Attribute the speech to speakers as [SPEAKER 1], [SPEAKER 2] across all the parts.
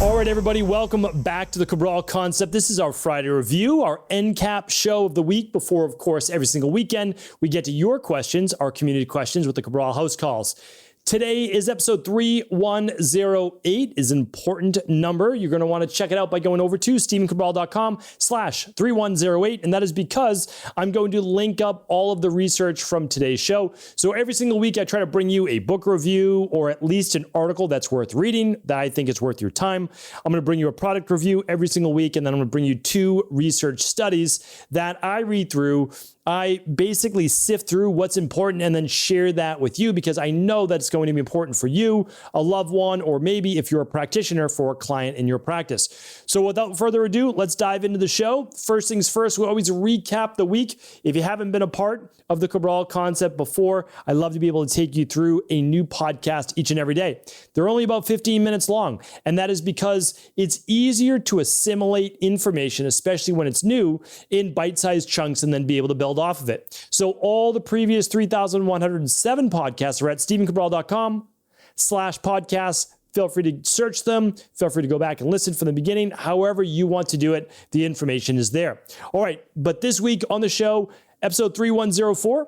[SPEAKER 1] All right, everybody, welcome back to the Cabral Concept. This is our Friday review, our end cap show of the week before, of course, every single weekend we get to your questions, our community questions with the Cabral House Calls. Today is episode 3108, is an important number. You're going to want to check it out by going over to StephenCabral.com/3108. And that is because I'm going to link up all of the research from today's show. So every single week, I try to bring you a book review or at least an article that's worth reading that I think is worth your time. I'm going to bring you a product review every single week, and then I'm going to bring you 2 research studies that I read through. I basically sift through what's important and then share that with you because I know that it's going to be important for you, a loved one, or maybe if you're a practitioner, for a client in your practice. So without further ado, let's dive into the show. First things first, we always recap the week. If you haven't been a part of the Cabral Concept before, I love to be able to take you through a new podcast each and every day. They're only about 15 minutes long, and that is because it's easier to assimilate information, especially when it's new, in bite-sized chunks and then be able to build off of it. So all the previous 3,107 podcasts are at StephenCabral.com/podcasts. Feel free to search them. Feel free to go back and listen from the beginning. However you want to do it, the information is there. All right, but this week on the show, episode 3104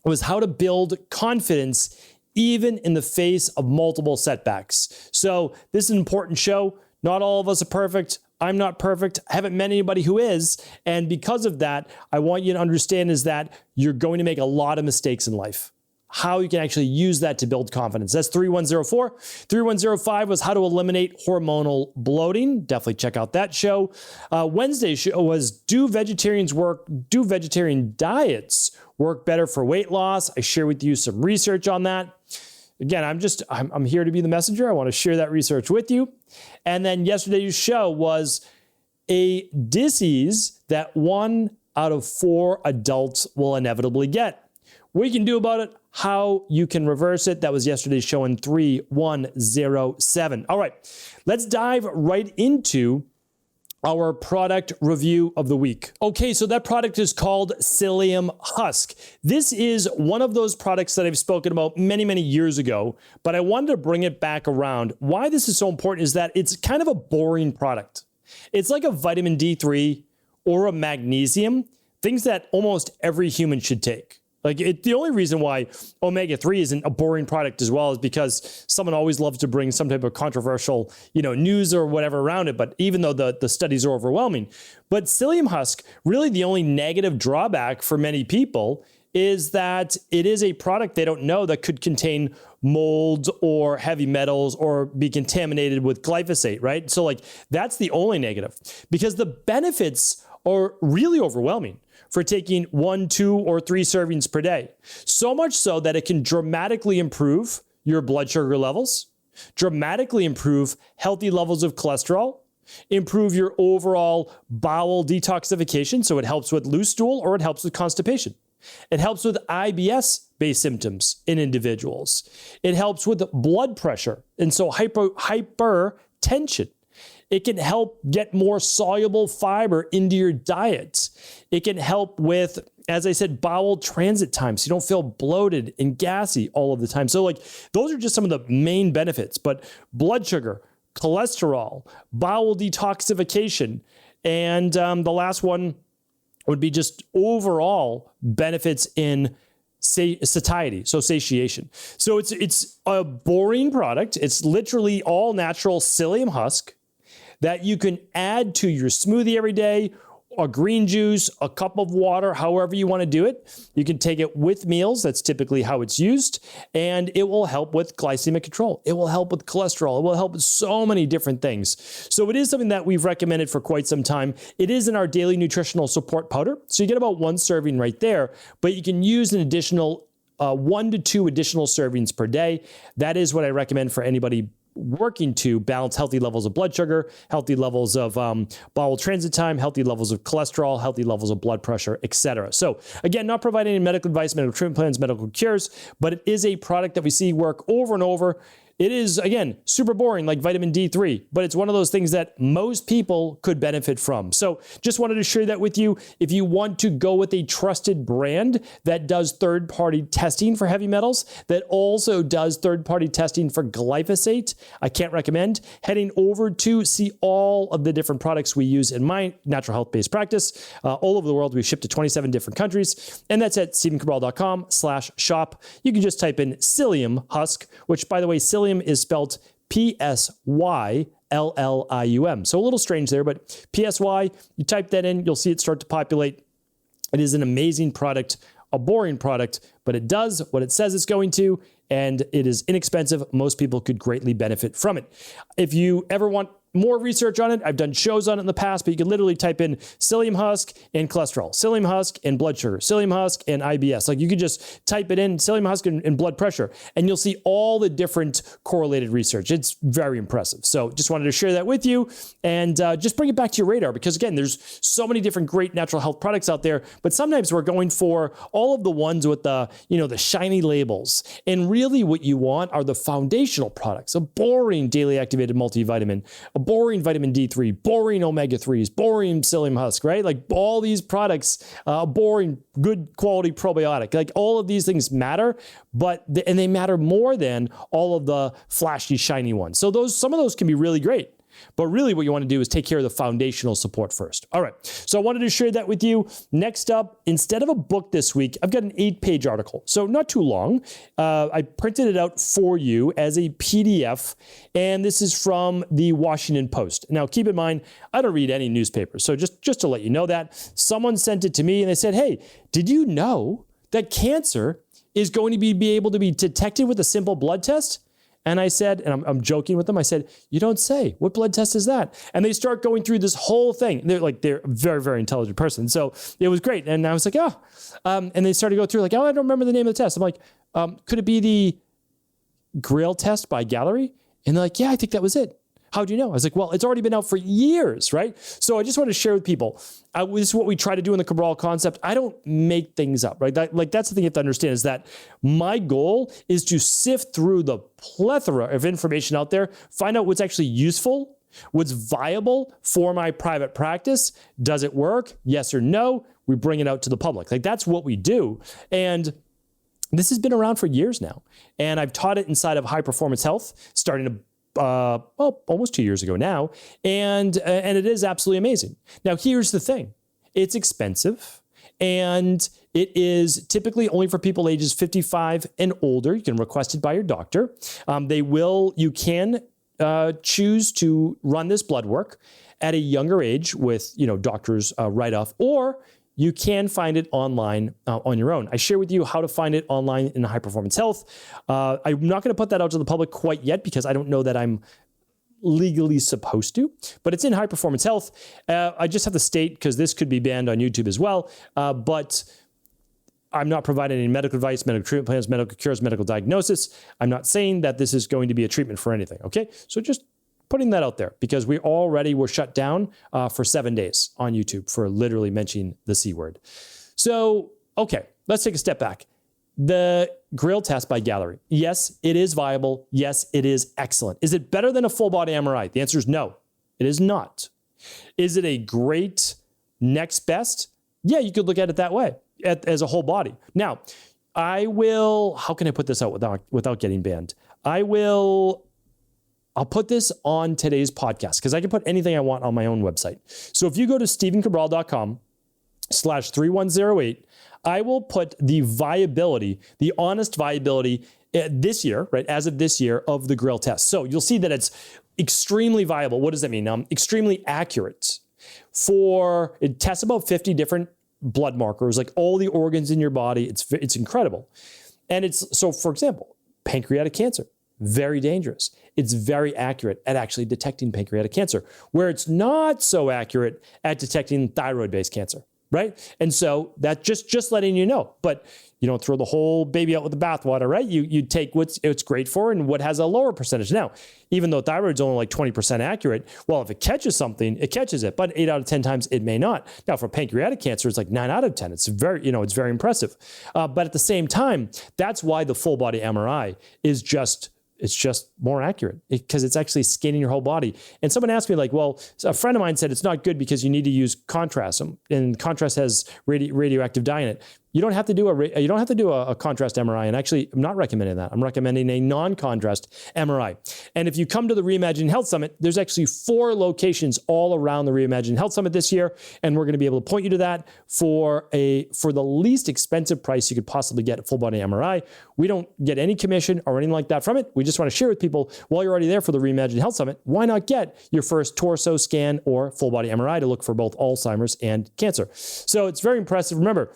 [SPEAKER 1] was how to build confidence even in the face of multiple setbacks. So this is an important show. Not all of us are perfect. I'm not perfect. I haven't met anybody who is. And because of that, I want you to understand is that you're going to make a lot of mistakes in life. How you can actually use that to build confidence. That's 3104. 3105 was how to eliminate hormonal bloating. Definitely check out that show. Wednesday's show was do vegetarian diets work better for weight loss? I share with you some research on that. Again, I'm here to be the messenger. I want to share that research with you. And then yesterday's show was a disease that 1 out of 4 adults will inevitably get. What you can do about it, how you can reverse it. That was yesterday's show in 3107. All right, let's dive right into our product review of the week. Okay, so that product is called Psyllium Husk. This is one of those products that I've spoken about many, many years ago, but I wanted to bring it back around. Why this is so important is that it's kind of a boring product. It's like a vitamin D3 or a magnesium, things that almost every human should take. The only reason why omega-3 isn't a boring product as well is because someone always loves to bring some type of controversial, news or whatever around it. But even though the studies are overwhelming, but Psyllium Husk, really the only negative drawback for many people is that it is a product they don't know that could contain mold or heavy metals or be contaminated with glyphosate, right? So that's the only negative because the benefits are really overwhelming for taking 1, 2, or 3 servings per day. So much so that it can dramatically improve your blood sugar levels, dramatically improve healthy levels of cholesterol, improve your overall bowel detoxification. So it helps with loose stool or it helps with constipation. It helps with IBS-based symptoms in individuals. It helps with blood pressure. And so hypertension. It can help get more soluble fiber into your diet. It can help with, as I said, bowel transit time, so you don't feel bloated and gassy all of the time. So those are just some of the main benefits, but blood sugar, cholesterol, bowel detoxification, and the last one would be just overall benefits in satiety, so satiation. So it's a boring product. It's literally all natural psyllium husk that you can add to your smoothie every day, a green juice, a cup of water, however you want to do it. You can take it with meals. That's typically how it's used. And it will help with glycemic control. It will help with cholesterol. It will help with so many different things. So it is something that we've recommended for quite some time. It is in our daily nutritional support powder. So you get about 1 serving right there, but you can use an additional 1 to 2 additional servings per day. That is what I recommend for anybody working to balance healthy levels of blood sugar, healthy levels of bowel transit time, healthy levels of cholesterol, healthy levels of blood pressure, etc. So again, not providing any medical advice, medical treatment plans, medical cures, but it is a product that we see work over and over. It is, again, super boring like vitamin D3, but it's one of those things that most people could benefit from. So just wanted to share that with you. If you want to go with a trusted brand that does third-party testing for heavy metals, that also does third-party testing for glyphosate, I can't recommend heading over to see all of the different products we use in my natural health-based practice. All over the world, we ship to 27 different countries, and that's at stephencabral.com/shop. You can just type in Psyllium Husk, which, by the way, Psyllium is spelled P-S-Y-L-L-I-U-M. So a little strange there, but P-S-Y, you type that in, you'll see it start to populate. It is an amazing product, a boring product, but it does what it says it's going to, and it is inexpensive. Most people could greatly benefit from it. If you ever want more research on it, I've done shows on it in the past, but you can literally type in Psyllium Husk and cholesterol, Psyllium Husk and blood sugar, Psyllium Husk and IBS. Like you could just type it in, Psyllium Husk and blood pressure, and you'll see all the different correlated research. It's very impressive. So just wanted to share that with you and just bring it back to your radar because, again, there's so many different great natural health products out there, but sometimes we're going for all of the ones with the, the shiny labels. And really what you want are the foundational products, a boring daily activated multivitamin, a boring vitamin D3, boring omega-3s, boring Psyllium Husk, right? Like all these products, boring, good quality probiotic. Like all of these things matter, and they matter more than all of the flashy, shiny ones. So some of those can be really great. But really what you want to do is take care of the foundational support first. All right, so I wanted to share that with you. Next up, instead of a book this week, I've got an 8-page article. So not too long. I printed it out for you as a PDF, and this is from the Washington Post. Now, keep in mind, I don't read any newspapers. So just to let you know that, someone sent it to me and they said, hey, did you know that cancer is going to be able to be detected with a simple blood test? And I said, and I'm joking with them, I said, you don't say. What blood test is that? And they start going through this whole thing. They're a very, very intelligent person. So it was great. And I was like, and they started to go through like, I don't remember the name of the test. I'm like, could it be the Grail Test by Gallery? And they're like, yeah, I think that was it. How do you know? I was like, well, it's already been out for years, right? So I just want to share with people, this is what we try to do in the Cabral Concept. I don't make things up, right? That's the thing you have to understand is that my goal is to sift through the plethora of information out there, find out what's actually useful, what's viable for my private practice. Does it work? Yes or no? We bring it out to the public. Like that's what we do. And this has been around for years now. And I've taught it inside of High Performance Health, starting to almost 2 years ago now, and it is absolutely amazing. Now, here's the thing. It's expensive, and it is typically only for people ages 55 and older. You can request it by your doctor. You can choose to run this blood work at a younger age with, doctors write-off, or you can find it online on your own. I share with you how to find it online in High Performance Health. I'm not going to put that out to the public quite yet because I don't know that I'm legally supposed to, but it's in High Performance Health. I just have to state, because this could be banned on YouTube as well, but I'm not providing any medical advice, medical treatment plans, medical cures, medical diagnosis. I'm not saying that this is going to be a treatment for anything, okay? So just putting that out there because we already were shut down for 7 days on YouTube for literally mentioning the C word. So, okay, let's take a step back. The Grail Test by Gallery. Yes, it is viable. Yes, it is excellent. Is it better than a full body MRI? The answer is no, it is not. Is it a great next best? Yeah, you could look at it that way as a whole body. Now, how can I put this out without getting banned? I'll put this on today's podcast because I can put anything I want on my own website. So if you go to stephencabral.com/3108, I will put the honest viability this year, right, as of this year, of the Grail Test. So you'll see that it's extremely viable. What does that mean? Extremely accurate. It tests about 50 different blood markers, like all the organs in your body. It's incredible. And so for example, pancreatic cancer. Very dangerous. It's very accurate at actually detecting pancreatic cancer, where it's not so accurate at detecting thyroid-based cancer, right? And so that just letting you know, but you don't throw the whole baby out with the bathwater, right? You take what's great for and what has a lower percentage. Now, even though thyroid's only like 20% accurate, well, if it catches something, it catches it, but 8 out of 10 times it may not. Now, for pancreatic cancer, it's like 9 out of 10. It's very impressive. But at the same time, that's why the full body MRI is just it's just more accurate because it's actually scanning your whole body. And someone asked me like, well, a friend of mine said it's not good because you need to use contrast, and contrast has radioactive dye in it. You don't have to do a contrast MRI. And actually, I'm not recommending that. I'm recommending a non-contrast MRI. And if you come to the Reimagined Health Summit, there's actually 4 locations all around the Reimagined Health Summit this year, and we're going to be able to point you to that for the least expensive price you could possibly get a full body MRI. We don't get any commission or anything like that from it. We just want to share with people, while you're already there for the Reimagined Health Summit, why not get your first torso scan or full body MRI to look for both Alzheimer's and cancer? So it's very impressive. Remember,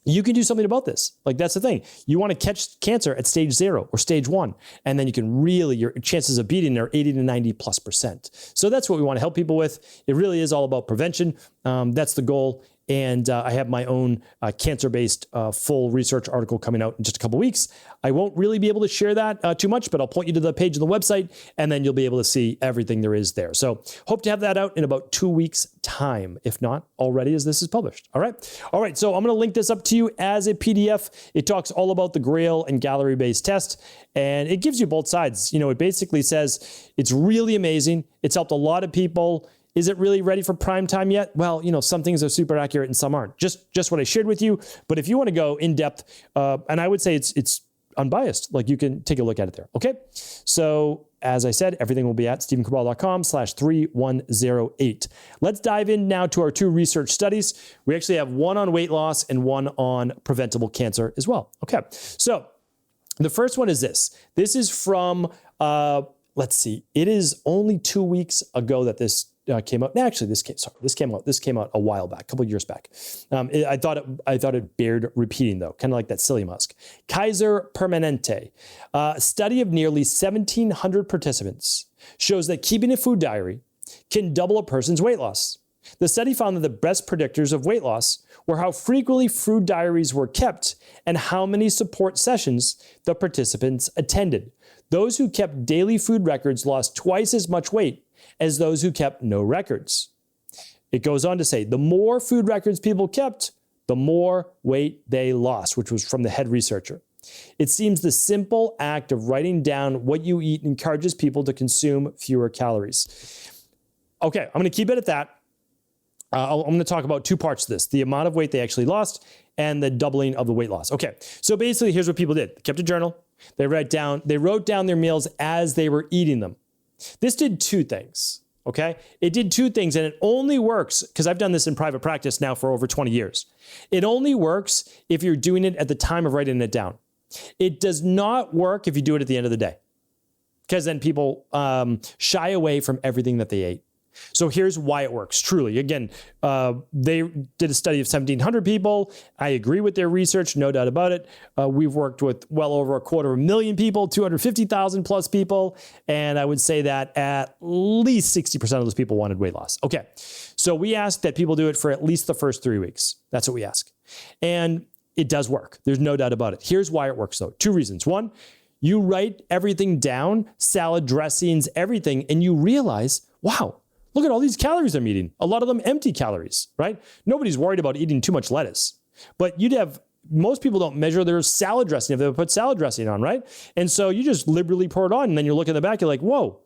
[SPEAKER 1] you can do something about this. Like, that's the thing. You want to catch cancer at stage 0 or stage 1, and then you can really, your chances of beating are 80 to 90+%. So that's what we want to help people with. It really is all about prevention. That's the goal. And I have my own cancer-based full research article coming out in just a couple weeks. I won't really be able to share that too much, but I'll point you to the page on the website, and then you'll be able to see everything there is there. So hope to have that out in about 2 weeks' time, if not already as this is published. All right. All right. So I'm going to link this up to you as a PDF. It talks all about the Grail and gallery-based test, and it gives you both sides. You know, it basically says it's really amazing. It's helped a lot of people. Is it really ready for prime time yet? Well, you know, some things are super accurate and some aren't. Just what I shared with you. But if you want to go in depth, and I would say it's unbiased, like you can take a look at it there. Okay. So as I said, everything will be at stephencabral.com/3108. Let's dive in now to our 2 research studies. We actually have one on weight loss and one on preventable cancer as well. Okay. So the first one is this. This is from, let's see, it is only 2 weeks ago that this came out. Actually, this came out a while back, a couple of years back. I thought it bared repeating though, kind of like that Psyllium Husk. Kaiser Permanente, a study of nearly 1,700 participants shows that keeping a food diary can double a person's weight loss. The study found that the best predictors of weight loss were how frequently food diaries were kept and how many support sessions the participants attended. Those who kept daily food records lost twice as much weight as those who kept no records. It goes on to say, the more food records people kept, the more weight they lost, which was from the head researcher. It seems the simple act of writing down what you eat encourages people to consume fewer calories. Okay, I'm going to keep it at that. I'm going to talk about 2 parts of this, the amount of weight they actually lost and the doubling of the weight loss. Okay, so basically here's what people did. They kept a journal. They wrote down their meals as they were eating them. This did 2 things, okay? It did 2 things, and it only works, because I've done this in private practice now for over 20 years. It only works if you're doing it at the time of writing it down. It does not work if you do it at the end of the day, because then people shy away from everything that they ate. So here's why it works, truly. Again, they did a study of 1,700 people. I agree with their research, no doubt about it. We've worked with well over 250,000 people, 250,000 plus people. And I would say that at least 60% of those people wanted weight loss. Okay, so we ask that people do it for at least the first 3 weeks. That's what we ask. And it does work. There's no doubt about it. Here's why it works, though. 2 reasons. One, you write everything down, salad dressings, everything, and you realize, wow, look at all these calories I'm eating. A lot of them empty calories, right? Nobody's worried about eating too much lettuce. But most people don't measure their salad dressing if they put salad dressing on, right? And so you just liberally pour it on, and then you look in the back, you're like, whoa,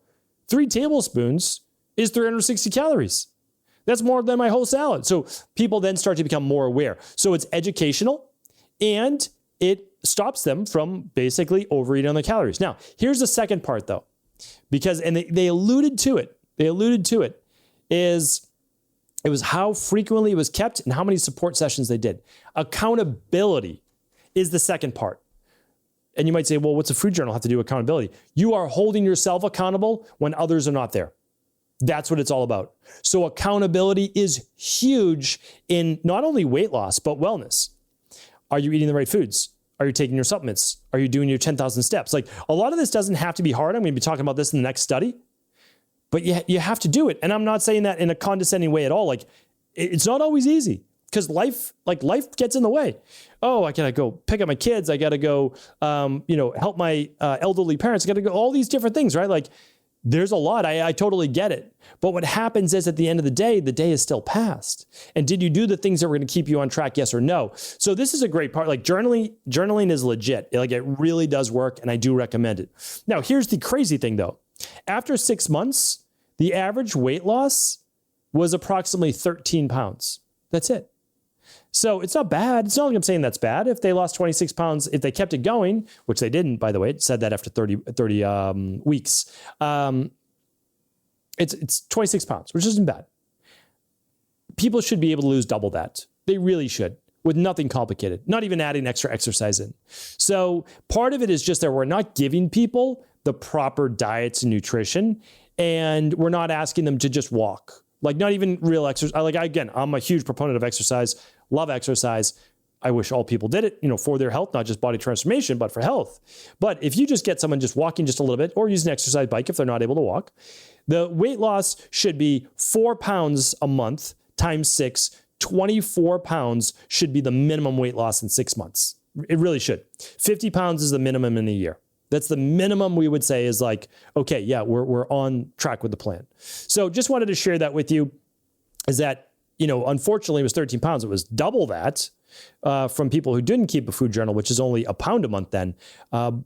[SPEAKER 1] 3 tablespoons is 360 calories. That's more than my whole salad. So people then start to become more aware. So it's educational, and it stops them from basically overeating on the calories. Now, here's the second part, though, because, and they alluded to it, is it was how frequently it was kept and how many support sessions they did. Accountability is the second part. And you might say, well, what's a food journal have to do with accountability? You are holding yourself accountable when others are not there. That's what it's all about. So accountability is huge in not only weight loss, but wellness. Are you eating the right foods? Are you taking your supplements? Are you doing your 10,000 steps? Like, a lot of this doesn't have to be hard. I'm going to be talking about this in the next study. But you have to do it. And I'm not saying that in a condescending way at all. Like, it's not always easy, because life gets in the way. Oh, I got to go pick up my kids. I got to go, help my elderly parents. I got to go all these different things, right? Like, There's a lot. I totally get it. But what happens is at the end of the day is still passed. And did you do the things that were going to keep you on track? Yes or no? So this is a great part. Like journaling is legit. Like it really does work, and I do recommend it. Now, here's the crazy thing though. After 6 months, the average weight loss was approximately 13 pounds. That's it. So it's not bad. It's not like I'm saying that's bad. If they lost 26 pounds, if they kept it going, which they didn't, by the way, it said that after 30 weeks, it's 26 pounds, which isn't bad. People should be able to lose double that. They really should, with nothing complicated, not even adding extra exercise in. So part of it is just that we're not giving people the proper diets and nutrition, and we're not asking them to just walk. Like not even real exercise. Like again, I'm a huge proponent of exercise, love exercise. I wish all people did it, for their health, not just body transformation, but for health. But if you just get someone just walking just a little bit or use an exercise bike if they're not able to walk, the weight loss should be 4 pounds a month times 6. 24 pounds should be the minimum weight loss in 6 months. It really should. 50 pounds is the minimum in a year. That's the minimum we would say is like, okay, yeah, we're on track with the plan. So just wanted to share that with you is that, unfortunately it was 13 pounds. It was double that from people who didn't keep a food journal, which is only a pound a month then.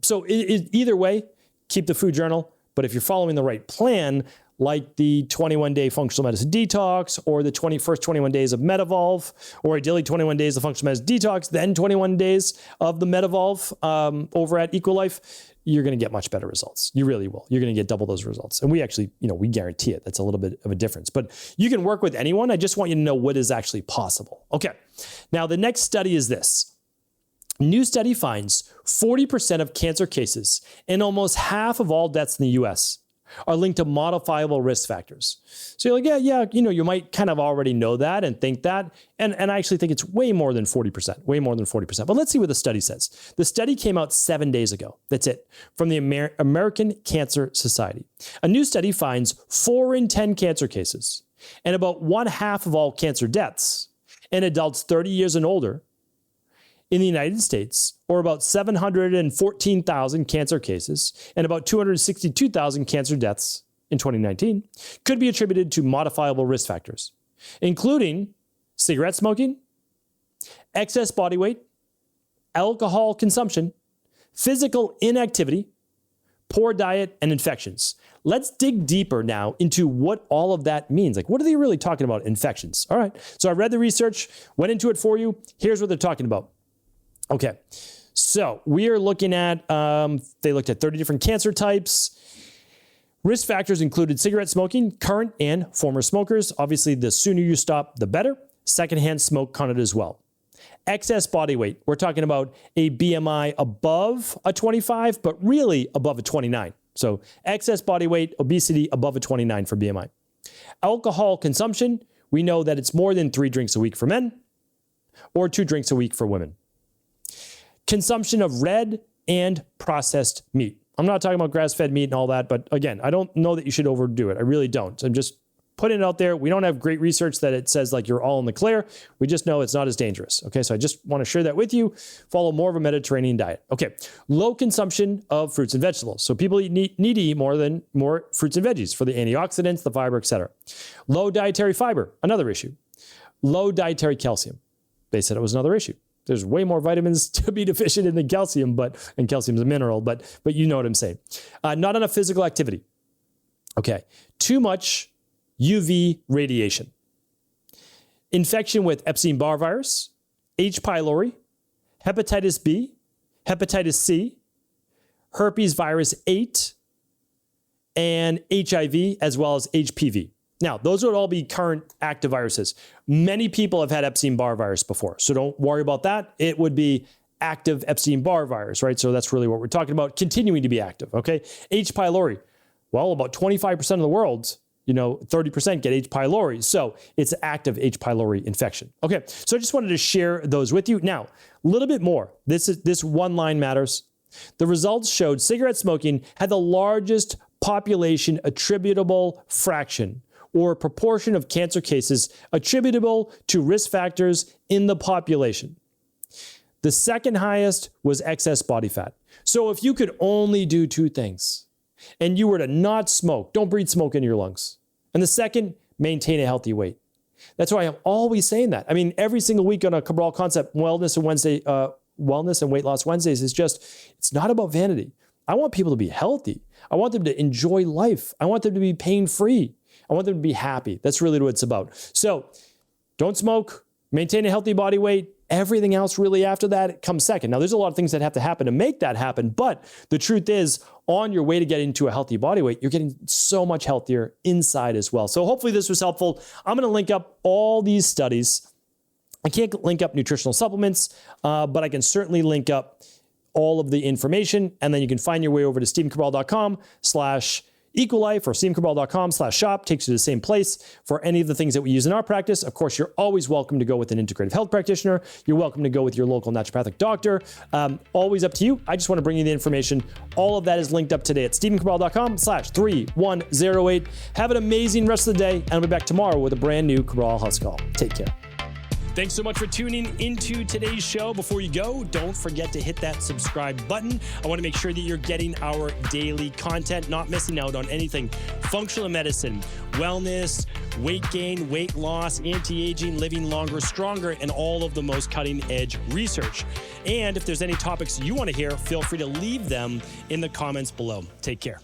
[SPEAKER 1] So either way, keep the food journal. But if you're following the right plan, like the 21-day functional medicine detox or the first 21 days of MedEvolve, or ideally 21 days of functional medicine detox, then 21 days of the MedEvolve over at Equilife, you're going to get much better results. You really will. You're going to get double those results. And we actually, we guarantee it. That's a little bit of a difference. But you can work with anyone. I just want you to know what is actually possible. Okay. Now, the next study is this. New study finds 40% of cancer cases and almost half of all deaths in the U.S. are linked to modifiable risk factors. So you're like, yeah, you might kind of already know that and think that. And I actually think it's way more than 40%, way more than 40%. But let's see what the study says. The study came out 7 days ago. That's it. From the American Cancer Society. A new study finds 4 in 10 cancer cases and about 1/2 of all cancer deaths in adults 30 years and older in the United States, or about 714,000 cancer cases and about 262,000 cancer deaths in 2019, could be attributed to modifiable risk factors, including cigarette smoking, excess body weight, alcohol consumption, physical inactivity, poor diet, and infections. Let's dig deeper now into what all of that means. Like, what are they really talking about, infections? All right, so I read the research, went into it for you. Here's what they're talking about. Okay, so we are looking at, they looked at 30 different cancer types. Risk factors included cigarette smoking, current and former smokers. Obviously, the sooner you stop, the better. Secondhand smoke counted as well. Excess body weight. We're talking about a BMI above a 25, but really above a 29. So excess body weight, obesity above a 29 for BMI. Alcohol consumption. We know that it's more than 3 drinks a week for men or 2 drinks a week for women. Consumption of red and processed meat. I'm not talking about grass-fed meat and all that, but again, I don't know that you should overdo it. I really don't. I'm just putting it out there. We don't have great research that it says like you're all in the clear. We just know it's not as dangerous. Okay, so I just want to share that with you. Follow more of a Mediterranean diet. Okay, low consumption of fruits and vegetables. So people need to eat more fruits and veggies for the antioxidants, the fiber, etc. Low dietary fiber, another issue. Low dietary calcium. They said it was another issue. There's way more vitamins to be deficient in than calcium, and calcium's a mineral, but you know what I'm saying. Not enough physical activity. Okay. Too much UV radiation. Infection with Epstein-Barr virus, H. pylori, hepatitis B, hepatitis C, herpes virus 8, and HIV, as well as HPV. Now, those would all be current active viruses. Many people have had Epstein-Barr virus before, so don't worry about that. It would be active Epstein-Barr virus, right? So that's really what we're talking about, continuing to be active, okay? H. pylori. Well, about 25% of the world, 30% get H. pylori. So it's active H. pylori infection. Okay, so I just wanted to share those with you. Now, a little bit more. This one line matters. The results showed cigarette smoking had the largest population attributable fraction or proportion of cancer cases attributable to risk factors in the population. The second highest was excess body fat. So if you could only do 2 things, and you were to not smoke, don't breathe smoke into your lungs. And the second, maintain a healthy weight. That's why I'm always saying that. I mean, every single week on a Cabral Concept Wellness and Weight Loss Wednesdays is just, it's not about vanity. I want people to be healthy. I want them to enjoy life. I want them to be pain-free. I want them to be happy. That's really what it's about. So don't smoke, maintain a healthy body weight. Everything else really after that comes second. Now, there's a lot of things that have to happen to make that happen, but the truth is, on your way to getting to a healthy body weight, you're getting so much healthier inside as well. So hopefully this was helpful. I'm going to link up all these studies. I can't link up nutritional supplements, but I can certainly link up all of the information, and then you can find your way over to stephencabral.com/equalife or stephencabral.com/shop. Takes you to the same place for any of the things that we use in our practice. Of course, you're always welcome to go with an integrative health practitioner. You're welcome to go with your local naturopathic doctor. Always up to you. I just want to bring you the information. All of that is linked up today at stephencabral.com/3108. Have an amazing rest of the day, and I'll be back tomorrow with a brand new Cabral Husk call. Take care. Thanks so much for tuning into today's show. Before you go, don't forget to hit that subscribe button. I want to make sure that you're getting our daily content, not missing out on anything functional medicine, wellness, weight gain, weight loss, anti-aging, living longer, stronger, and all of the most cutting-edge research. And if there's any topics you want to hear, feel free to leave them in the comments below. Take care.